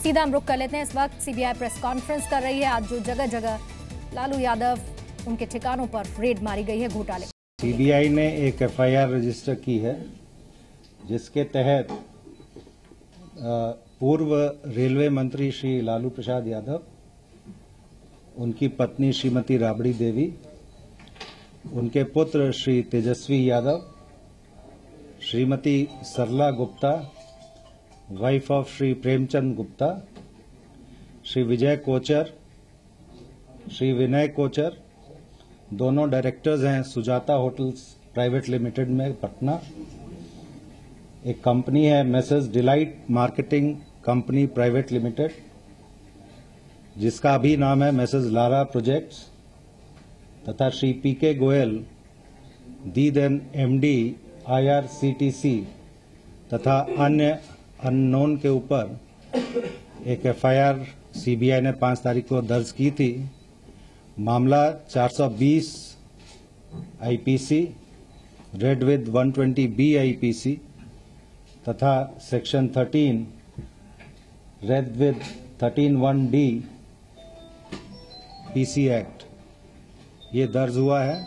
सीधा हम रुख कर लेते हैं। इस वक्त सीबीआई प्रेस कॉन्फ्रेंस कर रही है। आज जो जगह जगह लालू यादव उनके ठिकानों पर रेड मारी गई है घोटाले। सीबीआई ने एक एफआईआर रजिस्टर की है जिसके तहत पूर्व रेलवे मंत्री श्री लालू प्रसाद यादव, उनकी पत्नी श्रीमती राबड़ी देवी, उनके पुत्र श्री तेजस्वी यादव, श्रीमती सरला गुप्ता, वाइफ ऑफ श्री प्रेमचंद गुप्ता, श्री विजय कोचर, श्री विनय कोचर, दोनों डायरेक्टर्स हैं सुजाता होटल्स प्राइवेट लिमिटेड में पटना। एक कंपनी है messrs delight marketing company private limited, जिसका अभी नाम है मेसर्स लारा प्रोजेक्ट्स, तथा श्री पीके गोयल दी देन एमडी आईआरसीटीसी तथा अन्य अननोन के ऊपर एक एफआईआर सीबीआई ने 5 तारीख को दर्ज की थी। मामला 420 IPC read with 120 B IPC तथा section 13 read with 13(1) D PC act ये दर्ज हुआ है।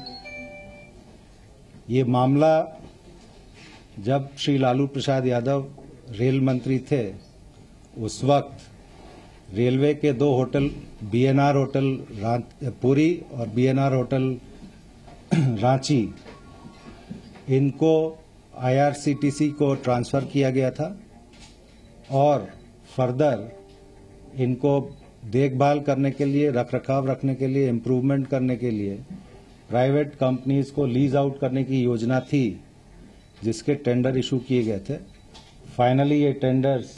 ये मामला जब श्री लालू प्रसाद यादव रेल मंत्री थे उस वक्त रेलवे के 2 होटल बीएनआर होटल पुरी और बीएनआर होटल रांची, इनको आईआरसीटीसी को ट्रांसफर किया गया था और फर्दर इनको देखभाल करने के लिए, रखरखाव रखने के लिए, इम्प्रूवमेंट करने के लिए प्राइवेट कंपनीज को लीज आउट करने की योजना थी, जिसके टेंडर इशू किए गए थे। फाइनली ये tenders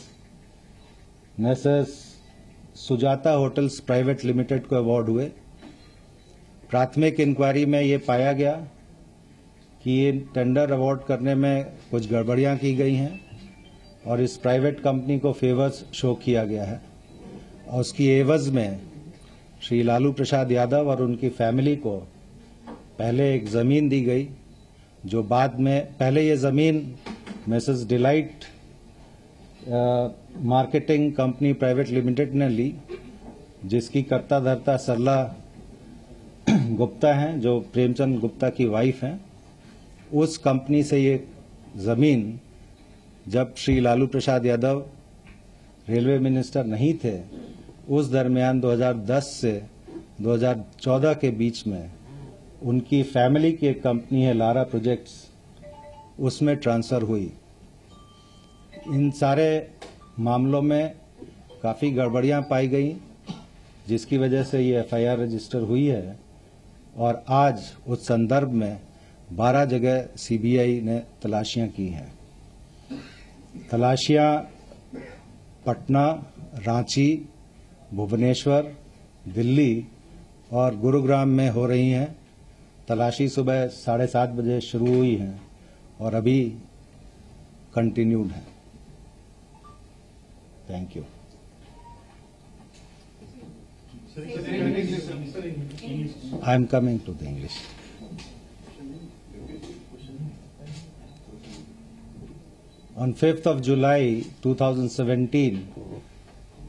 messrs Sujata hotels private limited को अवार्ड हुए। प्राथमिक इंक्वायरी में ये पाया गया कि ये टेंडर अवार्ड करने में कुछ गड़बड़ियां की गई हैं और इस प्राइवेट कंपनी को फेवर्स शो किया गया है और उसकी एवज में श्री लालू प्रसाद यादव और उनकी फैमिली को पहले एक जमीन दी गई, जो बाद में पहले ये जमीन messrs delight marketing company private limited ने ली, जिसकी कर्ता धर्ता सरला गुप्ता हैं, जो प्रेमचंद गुप्ता की वाइफ हैं। उस कंपनी से ये जमीन जब श्री लालू प्रसाद यादव रेलवे मिनिस्टर नहीं थे, उस दरमियान 2010 से 2014 के बीच में उनकी फैमिली की एक कंपनी है लारा प्रोजेक्ट्स, उसमें ट्रांसफर हुई। इन सारे मामलों में काफ़ी गड़बड़ियां पाई गई, जिसकी वजह से ये एफआईआर रजिस्टर हुई है और आज उस संदर्भ में 12 जगह सीबीआई ने तलाशियां की हैं। तलाशियां पटना, रांची, भुवनेश्वर, दिल्ली और गुरुग्राम में हो रही हैं। तलाशी सुबह 7:30 बजे शुरू हुई हैं और अभी कंटिन्यूड है। Thank you. I am coming to the English. On 5th of July 2017,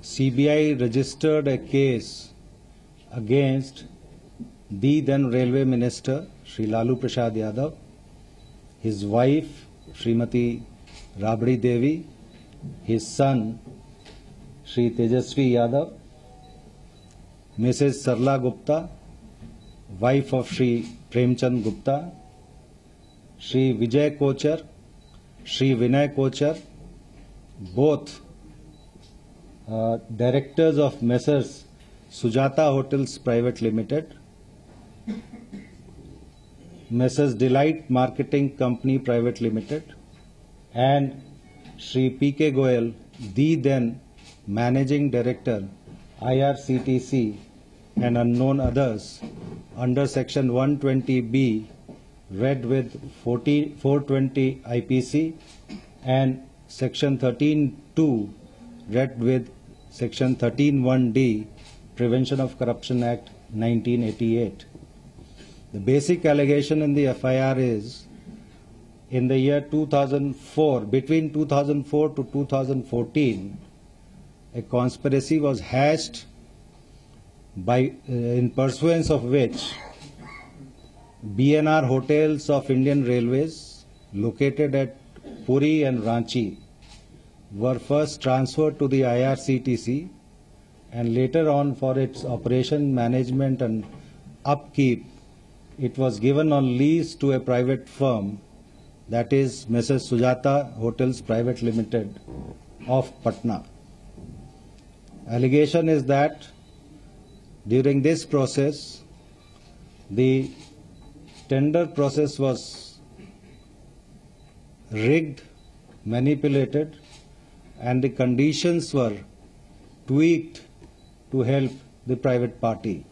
CBI registered a case against the then Railway Minister Shri Lalu Prasad Yadav, his wife Srimati Rabdi Devi, his son Shri Tejasvi Yadav, Mrs. Sarla Gupta, wife of Shri Premchand Gupta, Shri Vijay Kochar, Shri Vinay Kochar, both directors of Messrs. Sujata Hotels Private Limited, Messrs. Delight Marketing Company Private Limited, and Shri P.K. Goyal, the then Managing Director, IRCTC, and unknown others, under Section 120B, read with 420 IPC and Section 13(2), read with Section 13(1) D, Prevention of Corruption Act 1988. The basic allegation in the FIR is, in the year 2004, between 2004 to 2014, a conspiracy was hatched by in pursuance of which BNR hotels of Indian Railways located at Puri and Ranchi were first transferred to the IRCTC and later on for its operation, management and upkeep it was given on lease to a private firm, that is Mrs. Sujata Hotels Private Limited of Patna. Allegation is that during this process, the tender process was rigged, manipulated, and the conditions were tweaked to help the private party.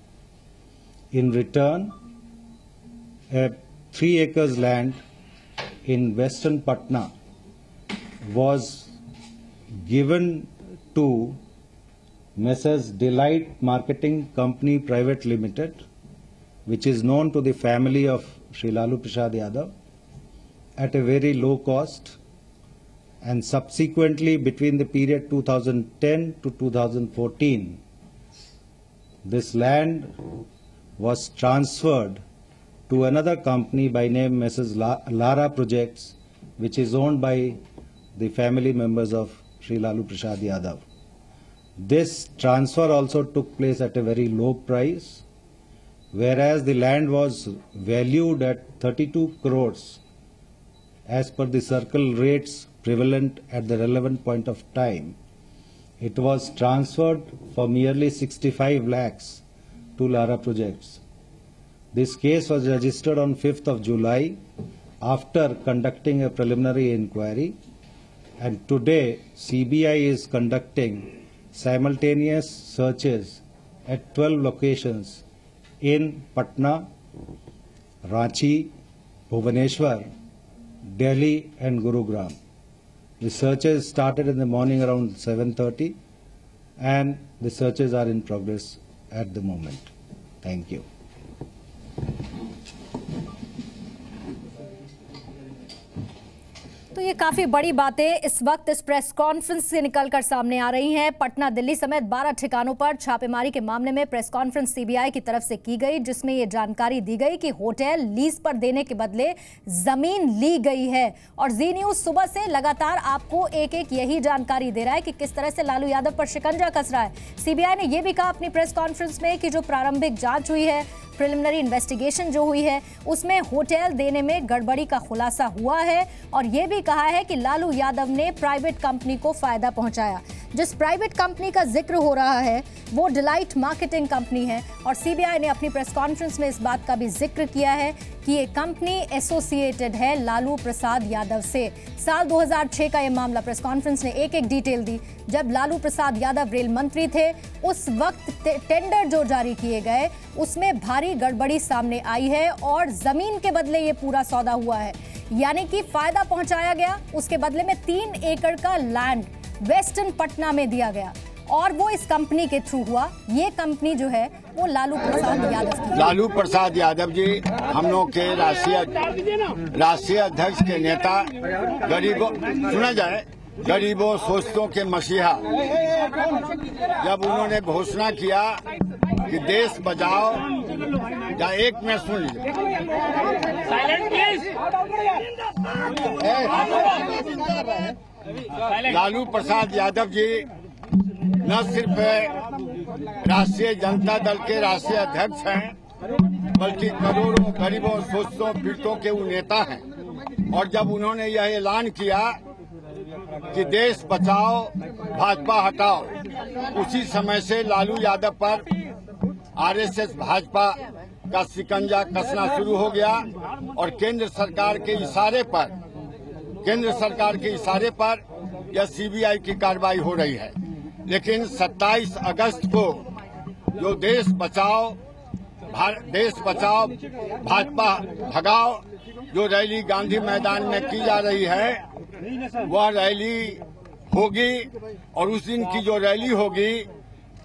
In return, a 3 acres land in western Patna was given to Messrs. Delight Marketing Company Private Limited, which is known to the family of Sri Lalu Prasad Yadav, at a very low cost, and subsequently between the period 2010 to 2014, this land was transferred to another company by name Mrs. Lara Projects, which is owned by the family members of Sri Lalu Prasad Yadav. This transfer also took place at a very low price, whereas the land was valued at 32 crores as per the circle rates prevalent at the relevant point of time. It was transferred for merely 65 lakhs to Lara Projects. This case was registered on 5th of July after conducting a preliminary inquiry, and today CBI is conducting simultaneous searches at 12 locations in Patna, Ranchi, Bhubaneswar, Delhi and Gurugram. The searches started in the morning around 7:30 and the searches are in progress at the moment. Thank you. तो ये काफी बड़ी बातें इस वक्त इस press conference से निकलकर सामने आ रही हैं। पटना, दिल्ली समेत 12 ठिकानों पर छापेमारी के मामले में प्रेस कॉन्फ्रेंस सीबीआई की तरफ से की गई, जिसमें ये जानकारी दी गई कि होटल लीज पर देने के बदले जमीन ली गई है। और जी न्यूज सुबह से लगातार आपको एक एक यही जानकारी दे रहा है कि किस तरह से लालू यादव पर शिकंजा कस रहा है। सीबीआई ने यह भी कहा अपनी प्रेस कॉन्फ्रेंस में कि जो प्रारंभिक जांच हुई है, प्रिलिमिनरी इन्वेस्टिगेशन जो हुई है, उसमें होटल देने में गड़बड़ी का खुलासा हुआ है और यह भी कहा है कि लालू यादव ने प्राइवेट कंपनी को फायदा पहुंचाया। जिस प्राइवेट कंपनी का जिक्र हो रहा है वो डिलाइट मार्केटिंग कंपनी है और सीबीआई ने अपनी प्रेस कॉन्फ्रेंस में इस बात का भी जिक्र किया है कि ये कंपनी एसोसिएटेड है लालू प्रसाद यादव से। साल 2006 का ये मामला, प्रेस कॉन्फ्रेंस ने एक एक डिटेल दी। जब लालू प्रसाद यादव रेल मंत्री थे उस वक्त टेंडर जो जारी किए गए उसमें भारी गड़बड़ी सामने आई है और जमीन के बदले ये पूरा सौदा हुआ है, यानी कि फायदा पहुंचाया गया। उसके बदले में 3 एकड़ का लैंड वेस्टर्न पटना में दिया गया और वो इस कंपनी के थ्रू हुआ। ये कंपनी जो है वो लालू प्रसाद यादव की। लालू प्रसाद यादव जी हम लोग के राष्ट्रीय अध्यक्ष के नेता, गरीबों, सुना जाए, गरीबों शोषितों के मसीहा। जब उन्होंने घोषणा किया कि देश बचाओ, या 1 मिनट सुन लीजिए, लालू प्रसाद यादव जी न सिर्फ राष्ट्रीय जनता दल के राष्ट्रीय अध्यक्ष हैं, बल्कि करोड़ों गरीबों शोषितों पीड़ितों के वो नेता हैं। और जब उन्होंने यह ऐलान किया कि देश बचाओ भाजपा हटाओ, उसी समय से लालू यादव पर आरएसएस भाजपा का शिकंजा कसना शुरू हो गया और केंद्र सरकार के इशारे पर यह सीबीआई की कार्रवाई हो रही है। लेकिन 27 अगस्त को जो देश बचाओ भाजपा भगाओ जो रैली गांधी मैदान में की जा रही है, वह रैली होगी और उस दिन की जो रैली होगी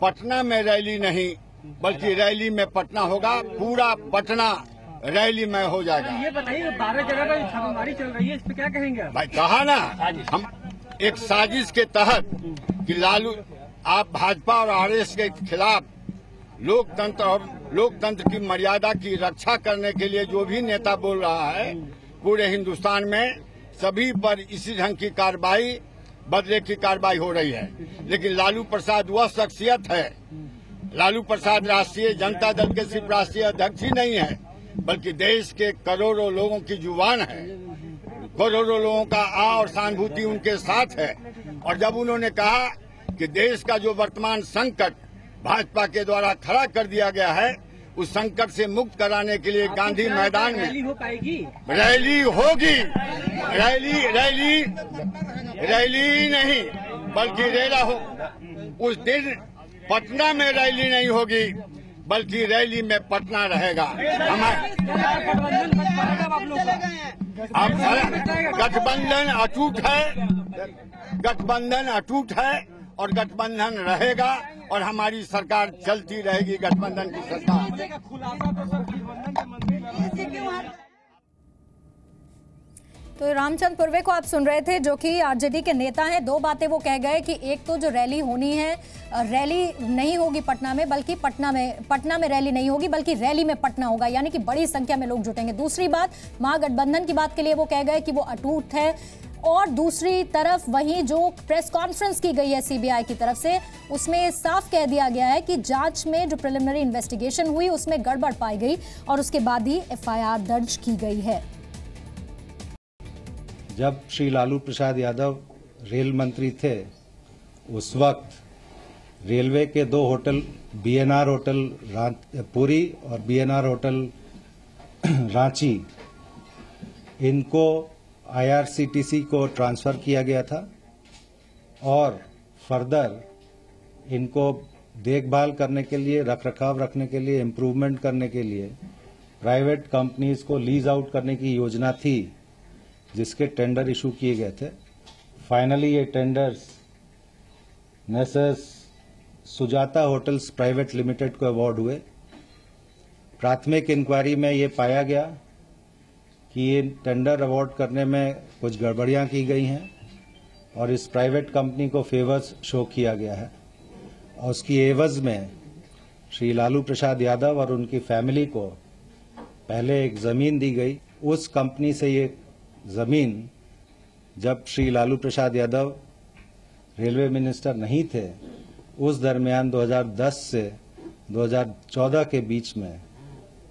पटना में रैली नहीं बल्कि रैली में पटना होगा। पूरा पटना रैली में हो जाएगा। ये बताइए 12 जगह पर छापेमारी चल रही है, इस पे क्या कहेंगे? भाई कहा ना, हम एक साजिश के तहत कि आप भाजपा और आरएस के खिलाफ लोकतंत्र और लोकतंत्र की मर्यादा की रक्षा करने के लिए जो भी नेता बोल रहा है, पूरे हिंदुस्तान में सभी पर इसी ढंग की कार्रवाई, बदले की कार्रवाई हो रही है। लेकिन लालू प्रसाद वह शख्सियत है, लालू प्रसाद राष्ट्रीय जनता दल के सिर्फ राष्ट्रीय अध्यक्ष ही नहीं है, बल्कि देश के करोड़ों लोगों की जुबान है। करोड़ों लोगों का आ और सहानुभूति उनके साथ है। और जब उन्होंने कहा कि देश का जो वर्तमान संकट भाजपा के द्वारा खड़ा कर दिया गया है, उस संकट से मुक्त कराने के लिए गांधी मैदान में रैली हो पाएगी, रैली होगी। रैली नहीं बल्कि रेला हो। उस दिन पटना में रैली नहीं होगी, बल्कि रैली में पटना रहेगा। अब गठबंधन अटूट है, गठबंधन अटूट है और गठबंधन रहेगा और हमारी सरकार चलती रहेगी, गठबंधन की सरकार। तो रामचंद्र पूर्वे को आप सुन रहे थे, जो कि आरजेडी के नेता हैं। दो बातें वो कह गए कि एक तो जो रैली होनी है, रैली नहीं होगी पटना में, बल्कि पटना में रैली नहीं होगी, बल्कि रैली में पटना होगा, यानी कि बड़ी संख्या में लोग जुटेंगे। दूसरी बात, महागठबंधन की बात के लिए वो कह गए कि वो अटूट है। और दूसरी तरफ वहीं जो प्रेस कॉन्फ्रेंस की गई है सीबीआई की तरफ से, उसमें साफ कह दिया गया है कि जांच में जो प्रिलिमिनरी इन्वेस्टिगेशन हुई उसमें गड़बड़ पाई गई और उसके बाद ही एफआईआर दर्ज की गई है। जब श्री लालू प्रसाद यादव रेल मंत्री थे, उस वक्त रेलवे के दो होटल, बीएनआर होटल पुरी और बीएनआर होटल रांची, इनको आईआरसीटीसी को ट्रांसफर किया गया था और फर्दर इनको देखभाल करने के लिए, रखरखाव रखने के लिए, इम्प्रूवमेंट करने के लिए प्राइवेट कंपनीज को लीज आउट करने की योजना थी, जिसके टेंडर इशू किए गए थे। फाइनली ये टेंडर्स नेसेस सुजाता होटल्स प्राइवेट लिमिटेड को अवार्ड हुए। प्राथमिक इंक्वायरी में ये पाया गया कि ये टेंडर अवार्ड करने में कुछ गड़बड़ियां की गई हैं और इस प्राइवेट कंपनी को फेवर्स शो किया गया है और उसकी एवज में श्री लालू प्रसाद यादव और उनकी फैमिली को पहले एक जमीन दी गई। उस कंपनी से ये जमीन, जब श्री लालू प्रसाद यादव रेलवे मिनिस्टर नहीं थे, उस दरमियान 2010 से 2014 के बीच में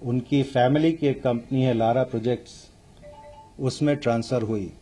उनकी फैमिली की एक कंपनी है लारा प्रोजेक्ट्स, उसमें ट्रांसफर हुई।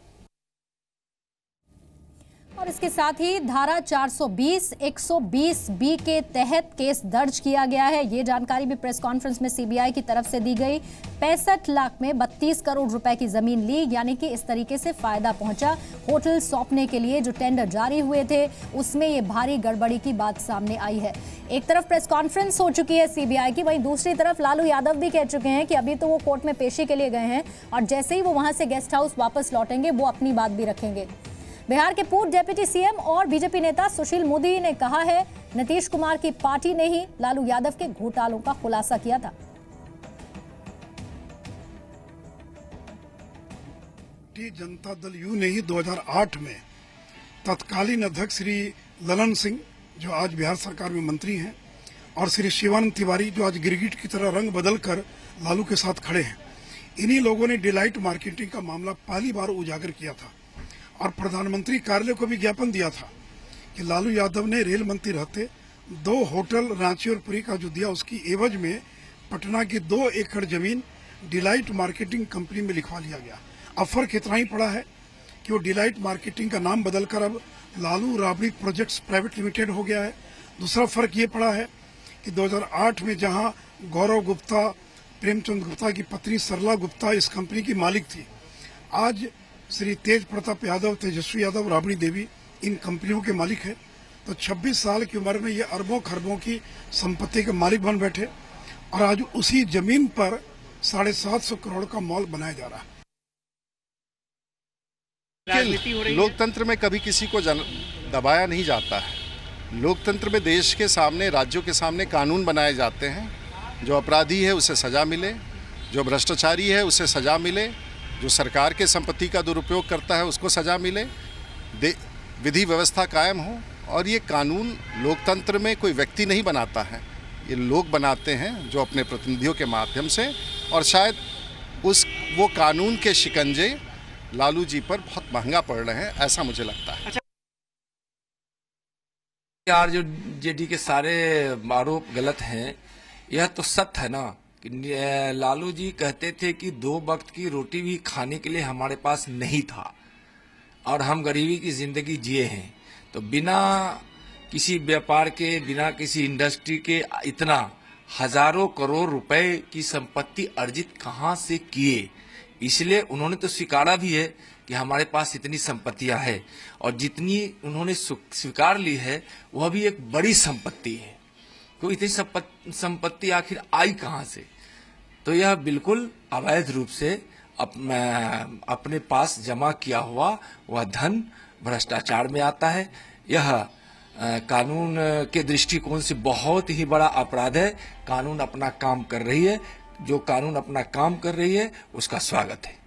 और इसके साथ ही धारा 420, 120 बी के तहत केस दर्ज किया गया है। ये जानकारी भी प्रेस कॉन्फ्रेंस में सीबीआई की तरफ से दी गई। 65 लाख में 32 करोड़ रुपए की जमीन ली, यानी कि इस तरीके से फायदा पहुंचा। होटल सौंपने के लिए जो टेंडर जारी हुए थे, उसमें ये भारी गड़बड़ी की बात सामने आई है। एक तरफ प्रेस कॉन्फ्रेंस हो चुकी है सीबीआई की, वहीं दूसरी तरफ लालू यादव भी कह चुके हैं कि अभी तो वो कोर्ट में पेशी के लिए गए हैं और जैसे ही वो वहां से गेस्ट हाउस वापस लौटेंगे, वो अपनी बात भी रखेंगे। बिहार के पूर्व डिप्टी सीएम और बीजेपी नेता सुशील मोदी ने कहा है, नीतीश कुमार की पार्टी ने ही लालू यादव के घोटालों का खुलासा किया था। भारतीय जनता दल यू ने ही 2008 में तत्कालीन अध्यक्ष श्री ललन सिंह, जो आज बिहार सरकार में मंत्री हैं, और श्री शिवानंद तिवारी, जो आज गिरगिट की तरह रंग बदलकर लालू के साथ खड़े हैं, इन्हीं लोगों ने डिलाइट मार्केटिंग का मामला पहली बार उजागर किया था और प्रधानमंत्री कार्यालय को भी ज्ञापन दिया था कि लालू यादव ने रेल मंत्री रहते 2 होटल रांची और पुरी का जो दिया, उसकी एवज में पटना की 2 एकड़ जमीन डिलाइट मार्केटिंग कंपनी में लिखवा लिया गया। अब फर्क इतना ही पड़ा है कि वो डिलाइट मार्केटिंग का नाम बदलकर अब Lalu Rabri projects private limited हो गया है। दूसरा फर्क ये पड़ा है कि 2008 में जहां गौरव गुप्ता, प्रेमचंद गुप्ता की पत्नी सरला गुप्ता इस कंपनी की मालिक थी, आज श्री तेज प्रताप यादव, तेजस्वी यादव, राबड़ी देवी इन कंपनियों के मालिक है। तो 26 साल की उम्र में ये अरबों खरबों की संपत्ति के मालिक बन बैठे और आज उसी जमीन पर 750 करोड़ का मॉल बनाया जा रहा है। लोकतंत्र में कभी किसी को दबाया नहीं जाता है। लोकतंत्र में देश के सामने, राज्यों के सामने कानून बनाए जाते हैं। जो अपराधी है उसे सजा मिले, जो भ्रष्टाचारी है उसे सजा मिले, जो सरकार के संपत्ति का दुरुपयोग करता है उसको सजा मिले, विधि व्यवस्था कायम हो और ये कानून लोकतंत्र में कोई व्यक्ति नहीं बनाता है, ये लोग बनाते हैं जो अपने प्रतिनिधियों के माध्यम से, और शायद वो कानून के शिकंजे लालू जी पर बहुत महंगा पड़ रहे हैं, ऐसा मुझे लगता है। यार जो जेडी के सारे आरोप गलत हैं, यह तो सत्य है ना कि लालू जी कहते थे कि 2 वक्त की रोटी भी खाने के लिए हमारे पास नहीं था और हम गरीबी की जिंदगी जिए हैं। तो बिना किसी व्यापार के, बिना किसी इंडस्ट्री के इतना हजारों करोड़ रुपए की संपत्ति अर्जित कहां से किए, इसलिए उन्होंने तो स्वीकारा भी है कि हमारे पास इतनी संपत्तियां है, और जितनी उन्होंने स्वीकार ली है वह भी एक बड़ी संपत्ति है। तो इतनी संपत्ति आखिर आई कहां से? तो यह बिल्कुल अवैध रूप से अपने पास जमा किया हुआ वह धन भ्रष्टाचार में आता है। यह कानून के दृष्टिकोण से बहुत ही बड़ा अपराध है। कानून अपना काम कर रही है, जो कानून अपना काम कर रही है उसका स्वागत है।